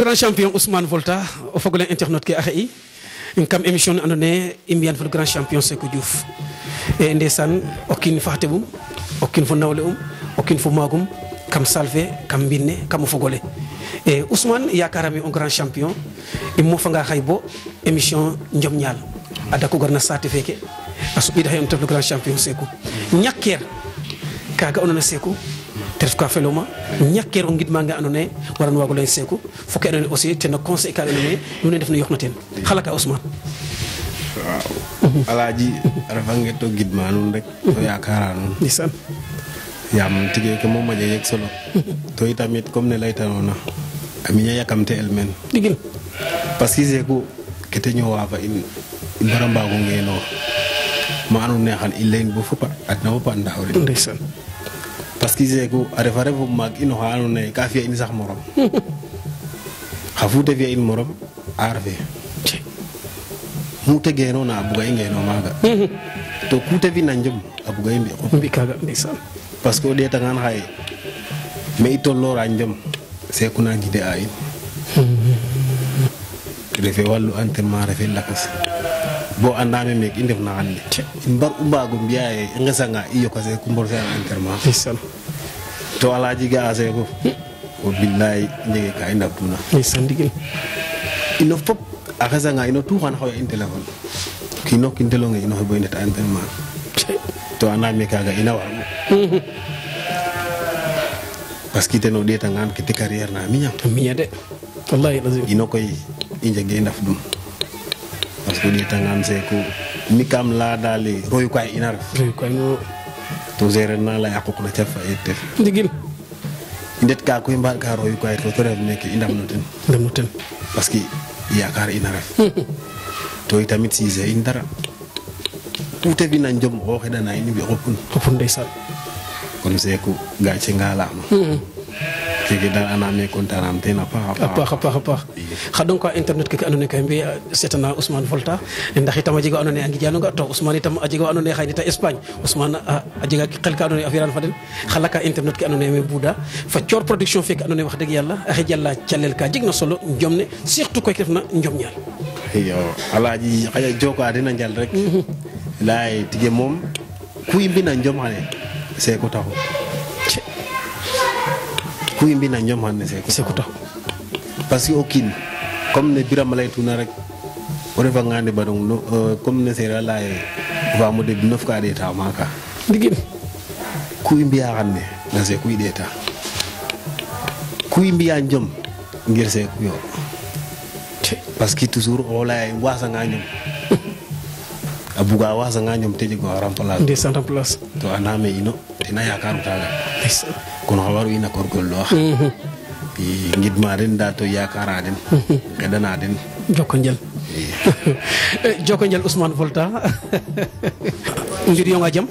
grand champion Ousmane Volta o fogole internet ke axe'i kam émission ne andoona yee i mbi'an fo le grand champion Sékou Diouf e ndeysaan o kiin fo xa teɓum o kiin fo nawle o kiin fo maagum kam salle fe kam mbind ne kam o fogole e Ousmane yakarame o grand champion i mofanga xay bo émission Njom Ñaal a dako gar na saate feke a soɓiida xaye te ref le grand champion Sékou ñakkeer kaaga andoona yee Sékou te ref ka feloma ñakkeer o ngidmanga andoona yee waran waago lay Sékou fo ke andoona yee aussi ten no conseil ka andoona yee nu ne ndef na yoqna teen xala ka Ousmane waaw alaaji a refange to gidma nuun rek to yakara nuun ndeysaan yaam tige ke moom a jeg solo to itamit comme ne laytanoona a miña yakamte el meen digil parce que Sékou ke te ñoowa fa in i mbara mbaago ngeenoox ma andoona yee xan i layin bo fop adna fop a ndaawrin ndeysaan parce que Sékou a refa refu maag ino xa andoona yee ka fi'a in sax morom xa fu te fi'a in morom a refe mu te geenoona a buga i ngeenoox maaga to ku te fina njom a buga i mbi' xop mbi kaaga ndeysaan parce que o ɗeetangaan xaye me i tolloora njom Sékou na gide'a in refe wallu entraînement refe lakas bo andaame meek i ndefna xan ne i mbar u mbaago mbi'a ye i ngesanga i yoka Sékou mbor fe en entraînement ndeysaan to alaaji ga'a Sékou o billaay njege ka i ndabduna ndeysaan digil ino fop a xesanga ino tout xan xooya in téléphone kiino kiin telonge ino xe bo i ndeta entraînement to andaame kaaga ina war'u parce que ten o ɗeetangaan ke te carrière na miña a miña de wallahi lazim ino koy i njege ndafdum parce que o ɗeetangaan Sékou mi kam laya daal royukaay ina ref rew koy no to seereer na laya qooq na caf fa eet tef digil i ndet ka koy mbaɗ ka royukaay to te ref meke i ndamno ten ndem no ten parce que yaakaar ina ref to itamit siise in dara tout te fina njom o xeɗana in mbi xopun xopun ndeysaan kon Sékou gàcce ngalaama keke daal andaame content am teen a paax a paax a paax a paax xa donc quoi internet keke andoona yee koy mbi seetana Ousmane Volta ndax itam a jega wa andoona yee a ngijanonga to Ousmane itam a jega wa andoona yee xaye ndeta Espagne Ousmane a jega xel ka andoona yee a firan fa den xala ka internet ke andoona yee me buuda fa coor production feke andoona yee wax dëgg yàlla a xijala calel ka jeg na solo njom ne surtout koy ke refna Njom Ñaal iyo alaaji xaƴa joka den a njal rek laye tige moom ku i mbina njom xane Sékou taxu ku i mbina njom xane Sékou taxu parce que o kiin comme ne Birame a laytuna rek o refanga ndeɓanong comme ne seereer a laya ye faamo deɓ nof ka ɗeeta maaka digil ku i mbi'a xan ne na Sékou i ɗeeta ku i mbi'a njom ngir Sékou yo parce que toujours o laya ye wasanga njom a buga wasanga njom te jego remplace ndeysaan remplace to andaame ino tena yakaru taaga ndeysaan kono xa waru ina korgorloox i ngidma den da to yakara den xeɗana den joko njal joko njal Ousmane Volta njir yonga jam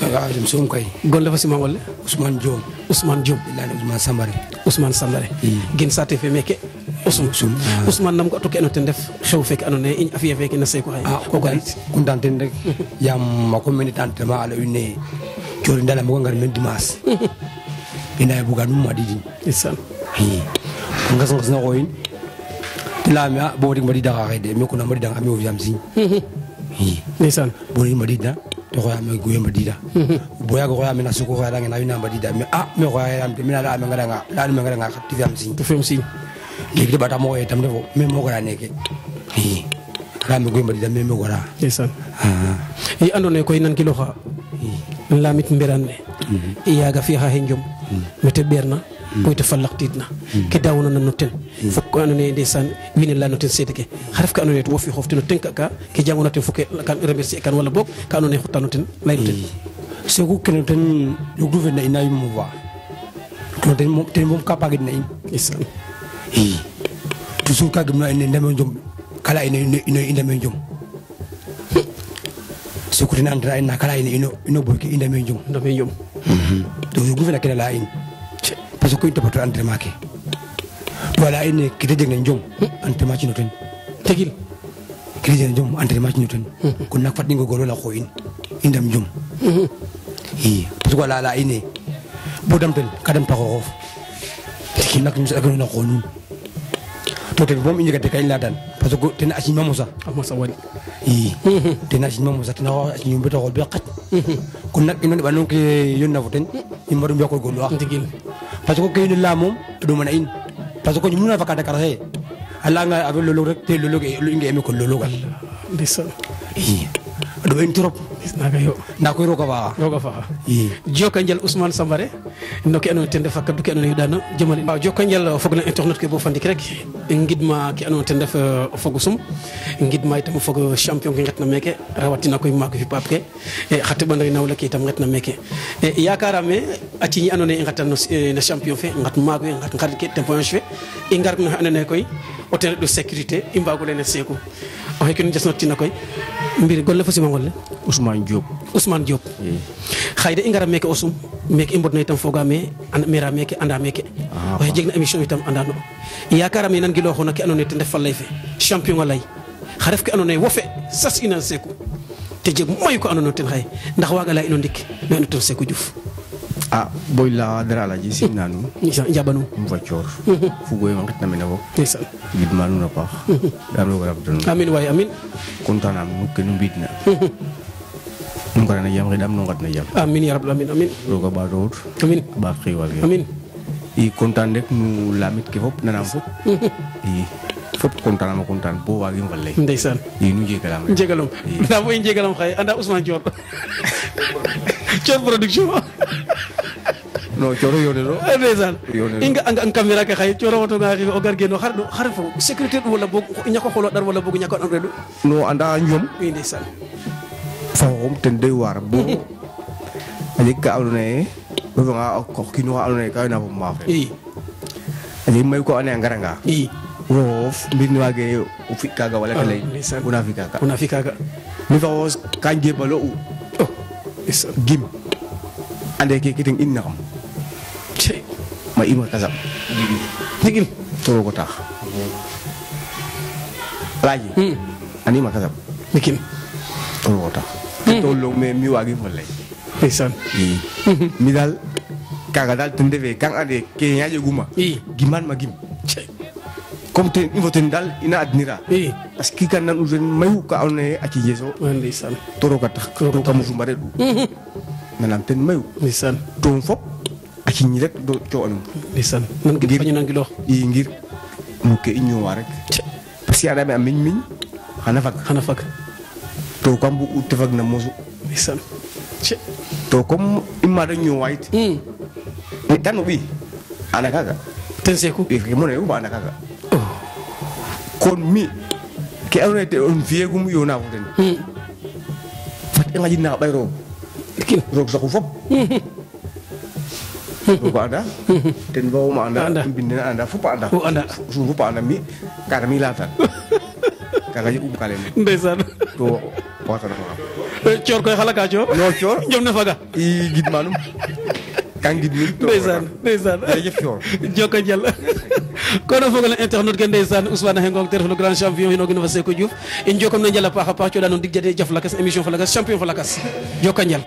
waaw jam soom kay gon le fa simangol le Ousmane Diom Ousmane Diom lani Ousmane Sambare Ousmane Sambare gen saate fe meke Ousmane nam ko atoke ano ten def xew feke andoona yee a fiya feke na Sékou xaye ko garit content ten rek yaam mako mene entraînement ala une coori ndala mako ngar men dimanche ina buga num madidin ndeysaan ngas na xoyin lami bo dik madida xa xede me ko na madida ami o jam sin ndeysaan bo dik madida to xoya me goye madida bo ya xoya me na suko xoya na ina madida me me xoya am te me la me ngara nga ti jam sin to fem signe léegi de bata mo e tam defo me mo gara neke la me goye madida me gora ndeysaan i andoona yee koy nan kiloxa lamit mberan ne i yaaga fi'a xa njom mete ɓeerna koy te falaqtiidna ke daawona nan no ten fo ko andoona yee ndeysaan wiin we laya no ten seede ke xa ref ka andoona yee wo fi' xoof ten o tenk ka ke jangoona ten fo ke kan remercier kan wala boog ka andoona yee xota no ten lay no ten Sékou kene ten no gouverne ina yum mova to ten moom ka paagid na in ndeysaan toujours ka gëm na ine ndeme njom kala ino ndeme njom Sékou ten andra ina kala ino boyke i ndeme njom ndame njom to gouverne kene laya in parce que koy topato entraînement ke to ala in kite jeg na njom entraînement ci no ten tegil kite jeg na njom entraînement ci no ten kon nak fat i ngorgorlu la xooyin i ndam njom parce que ala in bo damtel ka damta xooxof kon nak nu saɗa na xool nuun to ten bom injigate kay ladan parce que ten aci mamusa amasa wani i ten aci mamusa ten aci nyumbe to hol be xat kon nak ino ba non ke yonna foten imbaru mbiyako golu wax ndigil parce que kay la mom do mana in parce que ñu mëna fa ka Dakar he ala nga avec lolo rek te lolo ge lu ngi ko lolo gal ndisa i do en trop naga yo na ko roka ba roga fa i joka njal Ousmane Sambare no ke anon tende fakka du ke anon yudana jëmale waaw joka njal fogg na internet ke bo fandik rek ngidma ki anon tende fa fogu sum ngidma itam fogu champion ke ngatna meke rawatina koy mako fi papke e xati bandari nawla ke itam ngatna meke e yakarame aci ñi anone ngatan no champion fe ngat mako ngat ngat ke tempo fe e ngar no anone koy hôtel de sécurité imbago lene seku o hekin jasnotina koy mbir golle fo sima golle Ousmane Diop Ousmane Diop xayde i ngara meke o sum meke i mbodna itam fogame mera meke anda meke waye jeg na émission itam andano yakarame nan giloxona ke andona ye ten ref falay fe champion a lay xa ref ke andona ye wo fe sas ina seku te jeg mayu ko andona ten xaye ndax waga leya ino ndik me ando ten Sekou Diouf boy la dara la ji simna nu njaɓanum um fa coor fugoy ma ngitna mene fop ndeysaan gidma nuun a paax dam roga rabda nuun amin waay amin content am nu ke nu mbi'idna nu ngarana jam xeɗam nu ngatna jam amin ya rabbal amin amin roga ɓato wut amin ɓaat xiiwal ke amin i content rek nu lamit ke fop nanam fop i fop content am content bo waagim fa lay ndeysaan i nu jegalam rek jegalum nda bo i jegalam xaye anda Ousmane Dior Dior production non coro yonero ndeysaan inga ang caméra ke xaye coro woto nga o gar geno xar fo sécurité ɗum wala boog ñako xolo ɗar wala boog ñako an reɗu no anda njom i ndeysaan fa xom ten doy waar bo a jeg ka andoona yee o refanga o kiin oxa andoona yee ka yoona fo maaf rek i a jeg mayu ko andoona yee a ngaranga i wof mbir ne waage o fi kaaga wala te lay ndeysaan. wona fi kaaga ona fi kaga mi fa xoos ka njebalo u ndeysaan gim ande keke ten in naxam cey ma ima kasam ndigil to roog o tax alaaji anima kasam mikin to roog o tax to long me mi waagim fa lay ndeysaan i mi daal kaaga daal ten refe kan ande ke ñaƴeguma i giman ma gim cey comme ten il faut ten daal ina adnira i parce que kan nan u ten mayu ka andoona yee a cijeso ndeysaan to roog a tax to ka mosuma reɗ'u nanam ten mayu ndeysaan to fop a ciñ rek do co'anum ndeysaan nan gid fañu nan giloox i ngir no ke i ñoowa rek parce que anda me a miñ xana fag xana fag to kam bug u te fag na mosu ndeysaan cey to comme i maada ñoowa yit mi tan o ɓiy anda kaaga ten Sekou ke mona yo ba anda kaaga kon mi ke andoona yee te on fi'eegum yoona fo ten fat i ngaƴin na xa ɓay roog mikin roog saxu fop roog a anda ten fa xoma A anda. anda mbind ne anda fop a anda o anda suun fop a anda mi kaaga mi leyatan kaaga jeg'um ka layma ndeysaan to waxtanama coor koy xala ka coor non coor njom na faga i gidmanum kan gidmin to ndeysaan ndeysaan jërëjëf coor joko njal kono fogole internet ke ndeysaan Ousmane Hengong te ref le grand champion inogino fa Sekou Diouf in jokom na njal a paax a paax coɗa nuun dig jate jaf lakas émission fa lakas champion fa lakas joka njal